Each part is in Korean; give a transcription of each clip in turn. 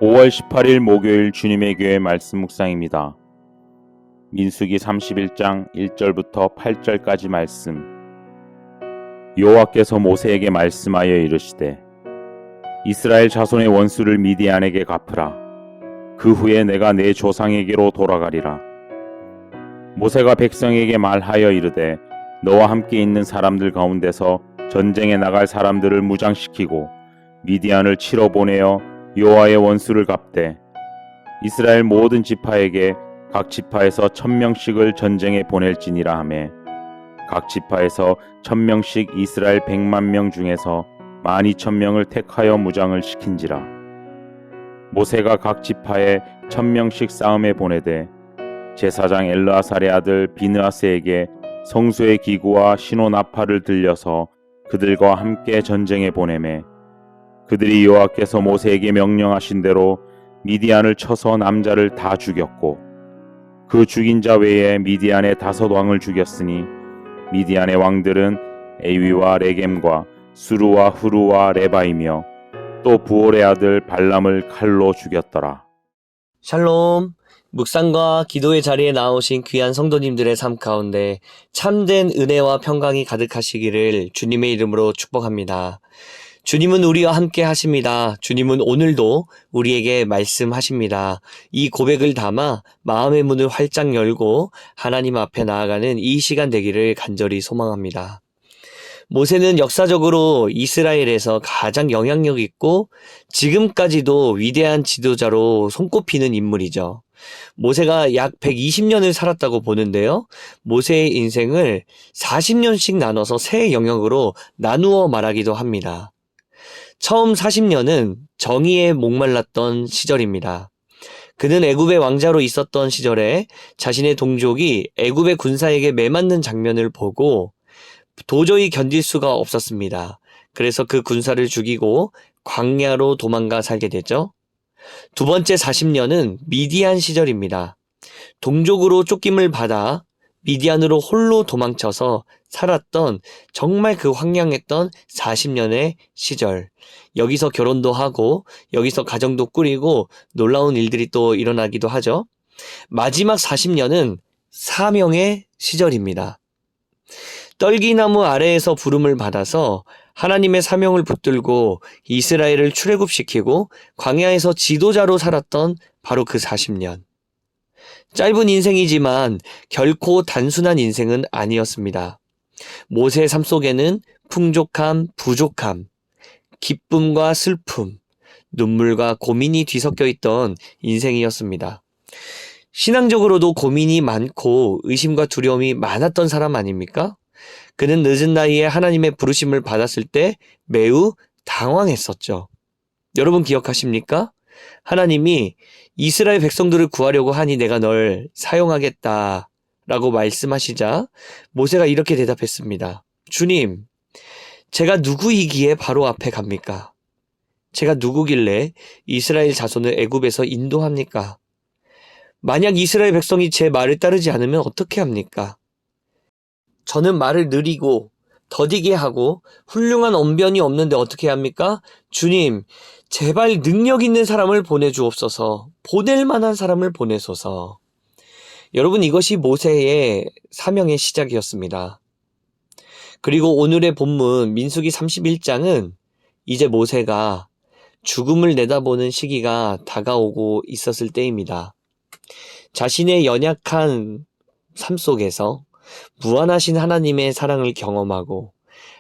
5월 18일 목요일 주님의 교회 말씀 묵상입니다. 민수기 31장 1절부터 8절까지 말씀. 여호와께서 모세에게 말씀하여 이르시되 이스라엘 자손의 원수를 미디안에게 갚으라. 그 후에 내가 내 조상에게로 돌아가리라. 모세가 백성에게 말하여 이르되 너와 함께 있는 사람들 가운데서 전쟁에 나갈 사람들을 무장시키고 미디안을 치러 보내어 여호와의 원수를 갚되 이스라엘 모든 지파에게 각 지파에서 1000명씩을 전쟁에 보낼지니라 하매 각 지파에서 1000명씩 이스라엘 100만 중에서 12000명을 택하여 무장을 시킨지라. 모세가 각 지파에 1000명씩 싸움에 보내되 제사장 엘르아살의 아들 비느하스에게 성소의 기구와 신호 나팔을 들려서 그들과 함께 전쟁에 보내매 그들이 여호와께서 모세에게 명령하신 대로 미디안을 쳐서 남자를 다 죽였고 그 죽인 자 외에 미디안의 5왕을 죽였으니 미디안의 왕들은 에위와 레겜과 수루와 후루와 레바이며 또 부올의 아들 발람을 칼로 죽였더라. 샬롬. 묵상과 기도의 자리에 나오신 귀한 성도님들의 삶 가운데 참된 은혜와 평강이 가득하시기를 주님의 이름으로 축복합니다. 주님은 우리와 함께 하십니다. 주님은 오늘도 우리에게 말씀하십니다. 이 고백을 담아 마음의 문을 활짝 열고 하나님 앞에 나아가는 이 시간 되기를 간절히 소망합니다. 모세는 역사적으로 이스라엘에서 가장 영향력 있고 지금까지도 위대한 지도자로 손꼽히는 인물이죠. 모세가 약 120년을 살았다고 보는데요. 모세의 인생을 40년씩 나눠서 세 영역으로 나누어 말하기도 합니다. 처음 40년은 정의에 목말랐던 시절입니다. 그는 애굽의 왕자로 있었던 시절에 자신의 동족이 애굽의 군사에게 매맞는 장면을 보고 도저히 견딜 수가 없었습니다. 그래서 그 군사를 죽이고 광야로 도망가 살게 되죠. 두 번째 40년은 미디안 시절입니다. 동족으로 쫓김을 받아 미디안으로 홀로 도망쳐서 살았던 정말 그 황량했던 40년의 시절. 여기서 결혼도 하고 여기서 가정도 꾸리고 놀라운 일들이 또 일어나기도 하죠. 마지막 40년은 사명의 시절입니다. 떨기나무 아래에서 부름을 받아서 하나님의 사명을 붙들고 이스라엘을 출애굽시키고 광야에서 지도자로 살았던 바로 그 40년. 짧은 인생이지만 결코 단순한 인생은 아니었습니다. 모세의 삶 속에는 풍족함, 부족함, 기쁨과 슬픔, 눈물과 고민이 뒤섞여 있던 인생이었습니다. 신앙적으로도 고민이 많고 의심과 두려움이 많았던 사람 아닙니까? 그는 늦은 나이에 하나님의 부르심을 받았을 때 매우 당황했었죠. 여러분 기억하십니까? 하나님이 이스라엘 백성들을 구하려고 하니 내가 널 사용하겠다 라고 말씀하시자 모세가 이렇게 대답했습니다. 주님, 제가 누구이기에 바로 앞에 갑니까? 제가 누구길래 이스라엘 자손을 애굽에서 인도합니까? 만약 이스라엘 백성이 제 말을 따르지 않으면 어떻게 합니까? 저는 말을 느리고 더디게 하고 훌륭한 언변이 없는데 어떻게 합니까? 주님, 제발 능력 있는 사람을 보내주옵소서. 보낼 만한 사람을 보내소서. 여러분, 이것이 모세의 사명의 시작이었습니다. 그리고 오늘의 본문 민수기 31장은 이제 모세가 죽음을 내다보는 시기가 다가오고 있었을 때입니다. 자신의 연약한 삶 속에서 무한하신 하나님의 사랑을 경험하고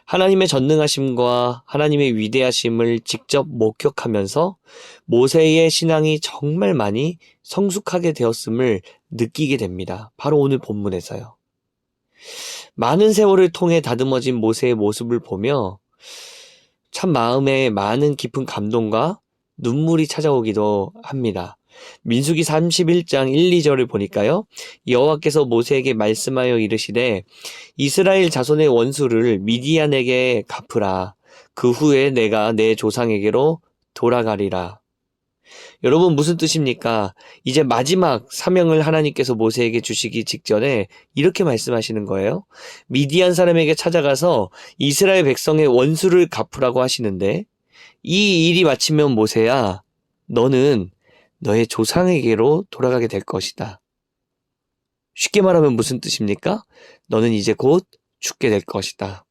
하나님의 전능하심과 하나님의 위대하심을 직접 목격하면서 모세의 신앙이 정말 많이 성숙하게 되었음을 느끼게 됩니다. 바로 오늘 본문에서요. 많은 세월을 통해 다듬어진 모세의 모습을 보며 참 마음에 많은 깊은 감동과 눈물이 찾아오기도 합니다. 민수기 31장 1, 2절을 보니까요. 여호와께서 모세에게 말씀하여 이르시되 이스라엘 자손의 원수를 미디안에게 갚으라. 그 후에 내가 내 조상에게로 돌아가리라. 여러분 무슨 뜻입니까? 이제 마지막 사명을 하나님께서 모세에게 주시기 직전에 이렇게 말씀하시는 거예요. 미디안 사람에게 찾아가서 이스라엘 백성의 원수를 갚으라고 하시는데 이 일이 마치면 모세야 너는 너의 조상에게로 돌아가게 될 것이다. 쉽게 말하면 무슨 뜻입니까? 너는 이제 곧 죽게 될 것이다.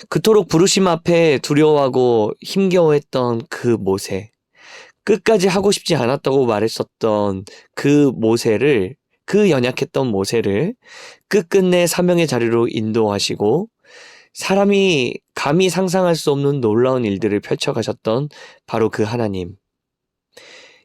그토록 부르심 앞에 두려워하고 힘겨워했던 그 모세, 끝까지 하고 싶지 않았다고 말했었던 그 모세를, 그 연약했던 모세를 끝끝내 사명의 자리로 인도하시고 사람이 감히 상상할 수 없는 놀라운 일들을 펼쳐가셨던 바로 그 하나님.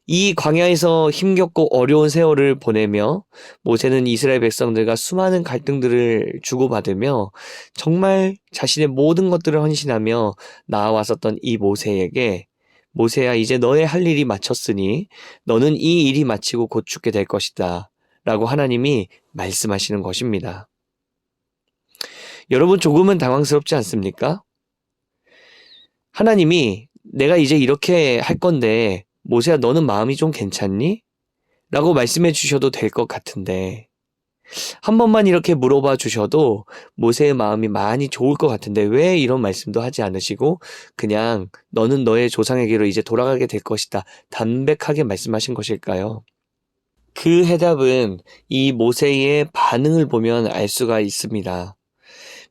이 광야에서 힘겹고 어려운 세월을 보내며 모세는 이스라엘 백성들과 수많은 갈등들을 주고받으며 정말 자신의 모든 것들을 헌신하며 나아왔었던 이 모세에게 모세야, 이제 너의 할 일이 마쳤으니 너는 이 일이 마치고 곧 죽게 될 것이다 라고 하나님이 말씀하시는 것입니다. 여러분, 조금은 당황스럽지 않습니까? 하나님이 내가 이제 이렇게 할 건데 모세야, 너는 마음이 좀 괜찮니? 라고 말씀해 주셔도 될 것 같은데 한 번만 이렇게 물어봐 주셔도 모세의 마음이 많이 좋을 것 같은데 왜 이런 말씀도 하지 않으시고 그냥 너는 너의 조상에게로 이제 돌아가게 될 것이다 담백하게 말씀하신 것일까요? 그 해답은 이 모세의 반응을 보면 알 수가 있습니다.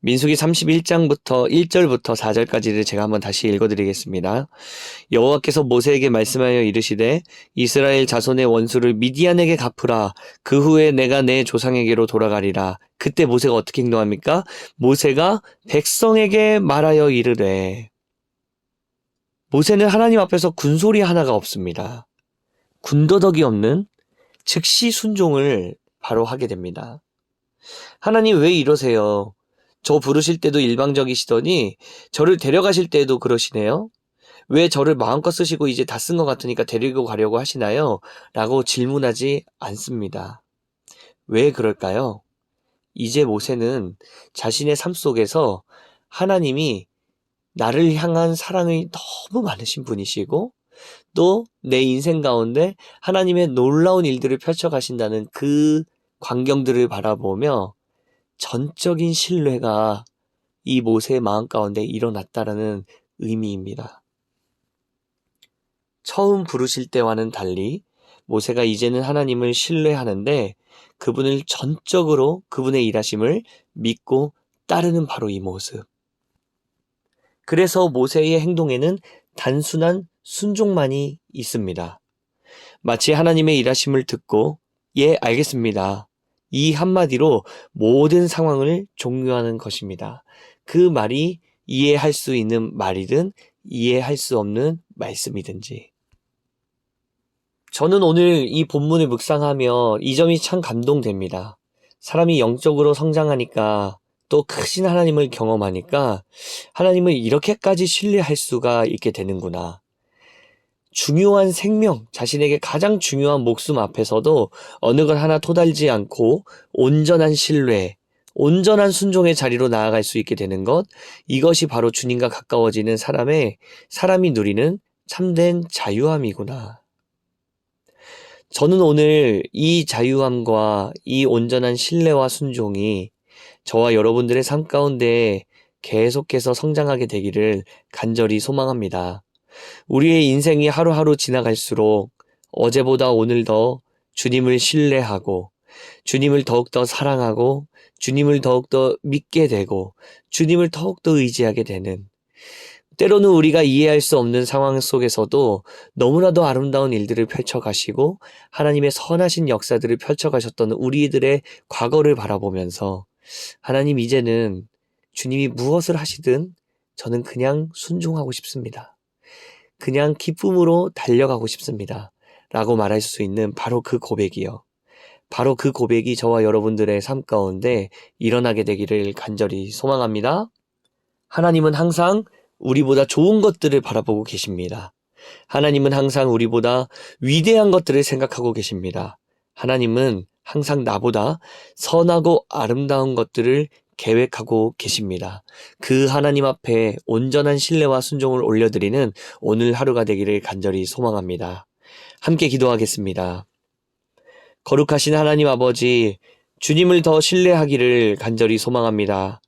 민수기 31장부터 1절부터 4절까지를 제가 한번 다시 읽어드리겠습니다. 여호와께서 모세에게 말씀하여 이르시되 이스라엘 자손의 원수를 미디안에게 갚으라. 그 후에 내가 내 조상에게로 돌아가리라. 그때 모세가 어떻게 행동합니까? 모세가 백성에게 말하여 이르되, 모세는 하나님 앞에서 군소리 하나가 없습니다. 군더더기 없는 즉시 순종을 바로 하게 됩니다. 하나님 왜 이러세요? 저 부르실 때도 일방적이시더니 저를 데려가실 때도 그러시네요. 왜 저를 마음껏 쓰시고 이제 다 쓴 것 같으니까 데리고 가려고 하시나요? 라고 질문하지 않습니다. 왜 그럴까요? 이제 모세는 자신의 삶 속에서 하나님이 나를 향한 사랑이 너무 많으신 분이시고 또 내 인생 가운데 하나님의 놀라운 일들을 펼쳐가신다는 그 광경들을 바라보며 전적인 신뢰가 이 모세의 마음 가운데 일어났다라는 의미입니다. 처음 부르실 때와는 달리 모세가 이제는 하나님을 신뢰하는데 그분을 전적으로 그분의 일하심을 믿고 따르는 바로 이 모습. 그래서 모세의 행동에는 단순한 순종만이 있습니다. 마치 하나님의 일하심을 듣고 예, 알겠습니다. 이 한마디로 모든 상황을 종료하는 것입니다. 그 말이 이해할 수 있는 말이든 이해할 수 없는 말씀이든지. 저는 오늘 이 본문을 묵상하며 이 점이 참 감동됩니다. 사람이 영적으로 성장하니까 또 크신 하나님을 경험하니까 하나님을 이렇게까지 신뢰할 수가 있게 되는구나. 중요한 생명, 자신에게 가장 중요한 목숨 앞에서도 어느 것 하나 토달지 않고 온전한 신뢰, 온전한 순종의 자리로 나아갈 수 있게 되는 것, 이것이 바로 주님과 가까워지는 사람이 누리는 참된 자유함이구나. 저는 오늘 이 자유함과 이 온전한 신뢰와 순종이 저와 여러분들의 삶 가운데 계속해서 성장하게 되기를 간절히 소망합니다. 우리의 인생이 하루하루 지나갈수록 어제보다 오늘 더 주님을 신뢰하고 주님을 더욱더 사랑하고 주님을 더욱더 믿게 되고 주님을 더욱더 의지하게 되는, 때로는 우리가 이해할 수 없는 상황 속에서도 너무나도 아름다운 일들을 펼쳐가시고 하나님의 선하신 역사들을 펼쳐가셨던 우리들의 과거를 바라보면서 하나님, 이제는 주님이 무엇을 하시든 저는 그냥 순종하고 싶습니다. 그냥 기쁨으로 달려가고 싶습니다. 라고 말할 수 있는 바로 그 고백이요. 바로 그 고백이 저와 여러분들의 삶 가운데 일어나게 되기를 간절히 소망합니다. 하나님은 항상 우리보다 좋은 것들을 바라보고 계십니다. 하나님은 항상 우리보다 위대한 것들을 생각하고 계십니다. 하나님은 항상 나보다 선하고 아름다운 것들을 계획하고 계십니다. 그 하나님 앞에 온전한 신뢰와 순종을 올려드리는 오늘 하루가 되기를 간절히 소망합니다. 함께 기도하겠습니다. 거룩하신 하나님 아버지, 주님을 더 신뢰하기를 간절히 소망합니다.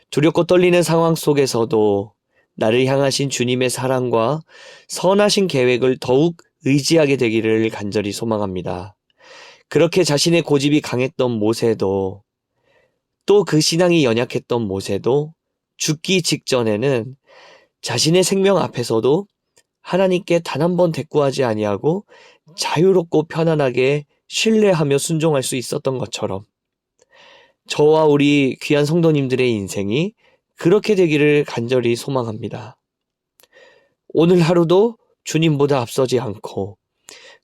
두렵고 떨리는 상황 속에서도 나를 향하신 주님의 사랑과 선하신 계획을 더욱 의지하게 되기를 간절히 소망합니다. 그렇게 자신의 고집이 강했던 모세도, 또 그 신앙이 연약했던 모세도 죽기 직전에는 자신의 생명 앞에서도 하나님께 단 한 번 대꾸하지 아니하고 자유롭고 편안하게 신뢰하며 순종할 수 있었던 것처럼 저와 우리 귀한 성도님들의 인생이 그렇게 되기를 간절히 소망합니다. 오늘 하루도 주님보다 앞서지 않고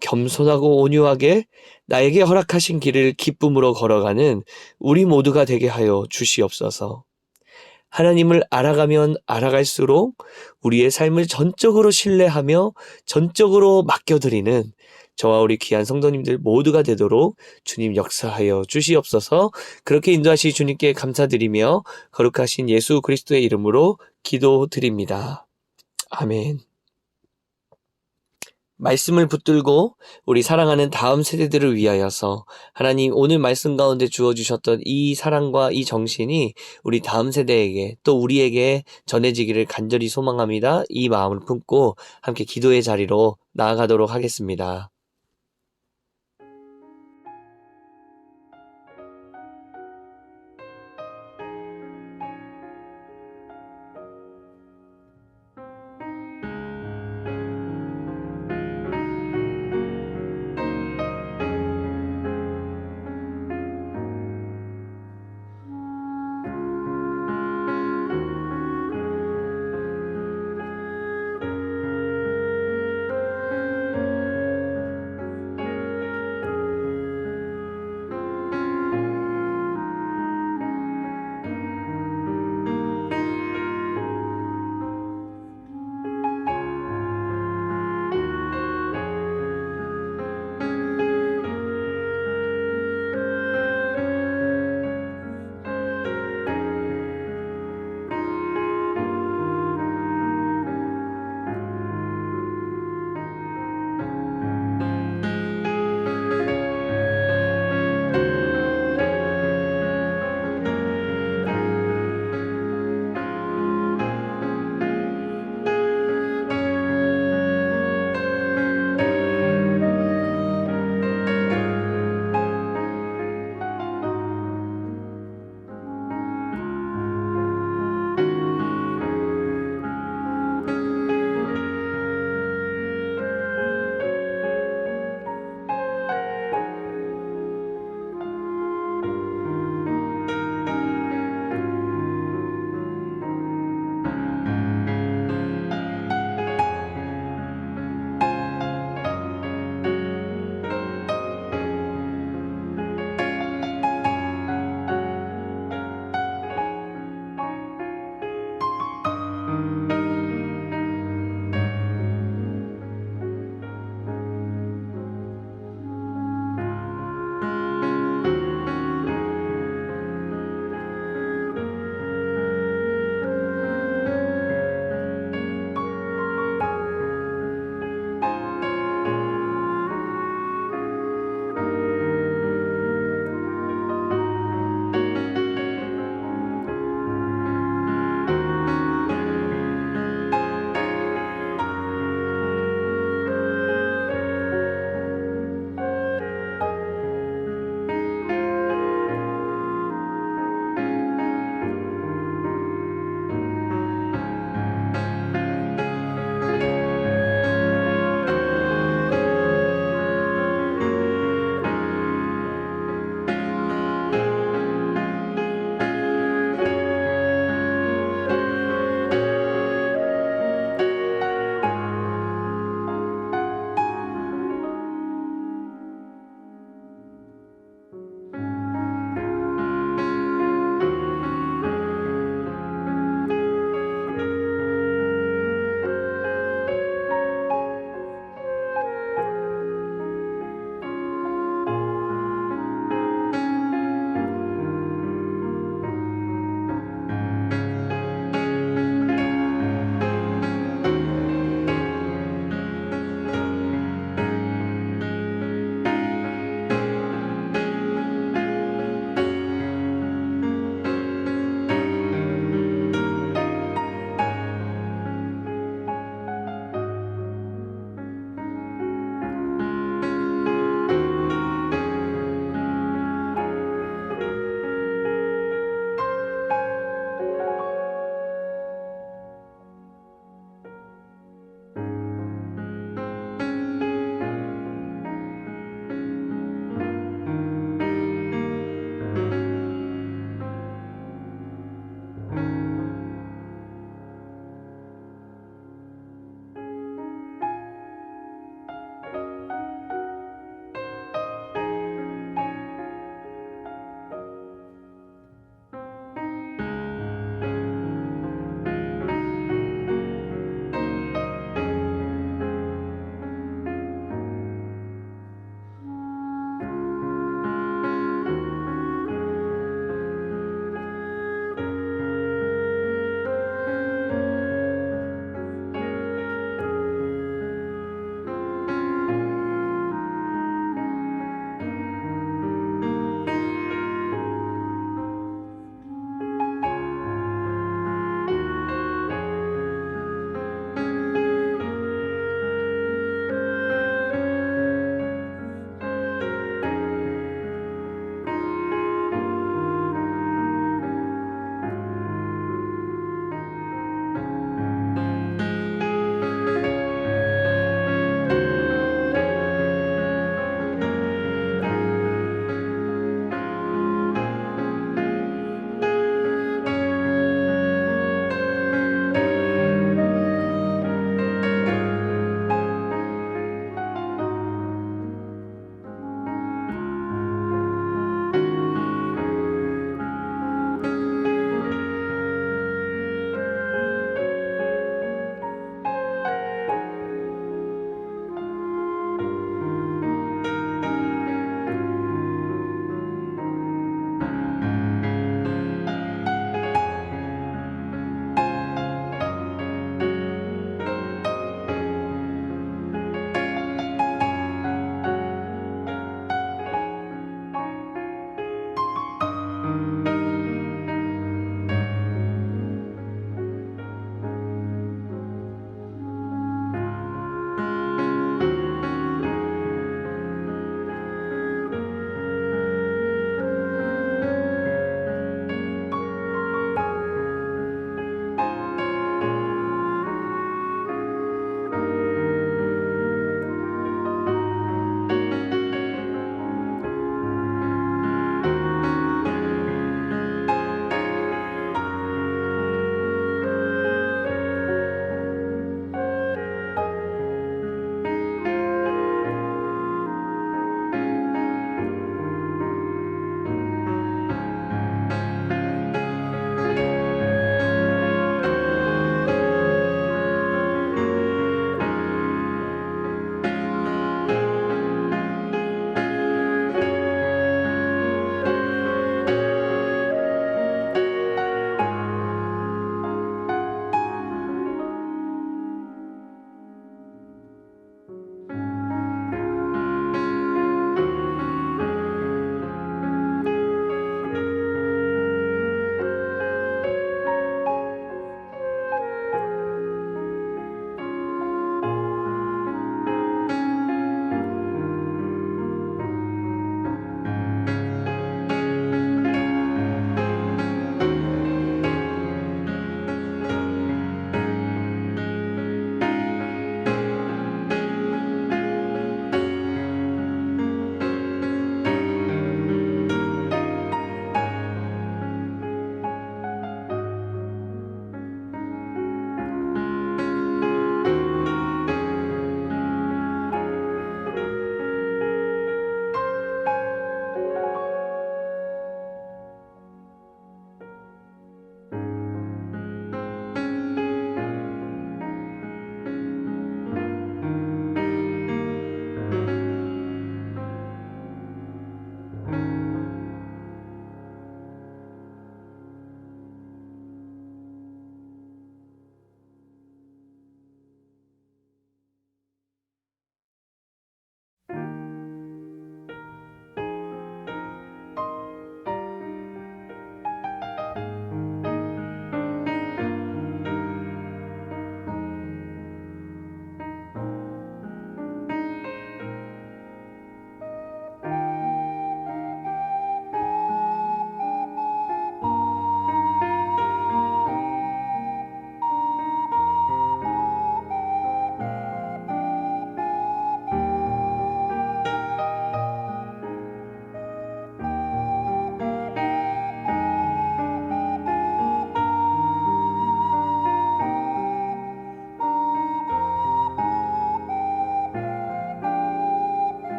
겸손하고 온유하게 나에게 허락하신 길을 기쁨으로 걸어가는 우리 모두가 되게 하여 주시옵소서. 하나님을 알아가면 알아갈수록 우리의 삶을 전적으로 신뢰하며 전적으로 맡겨드리는 저와 우리 귀한 성도님들 모두가 되도록 주님 역사하여 주시옵소서. 그렇게 인도하시 주님께 감사드리며 거룩하신 예수 그리스도의 이름으로 기도드립니다. 아멘. 말씀을 붙들고 우리 사랑하는 다음 세대들을 위하여서 하나님 오늘 말씀 가운데 주어주셨던 이 사랑과 이 정신이 우리 다음 세대에게 또 우리에게 전해지기를 간절히 소망합니다. 이 마음을 품고 함께 기도의 자리로 나아가도록 하겠습니다.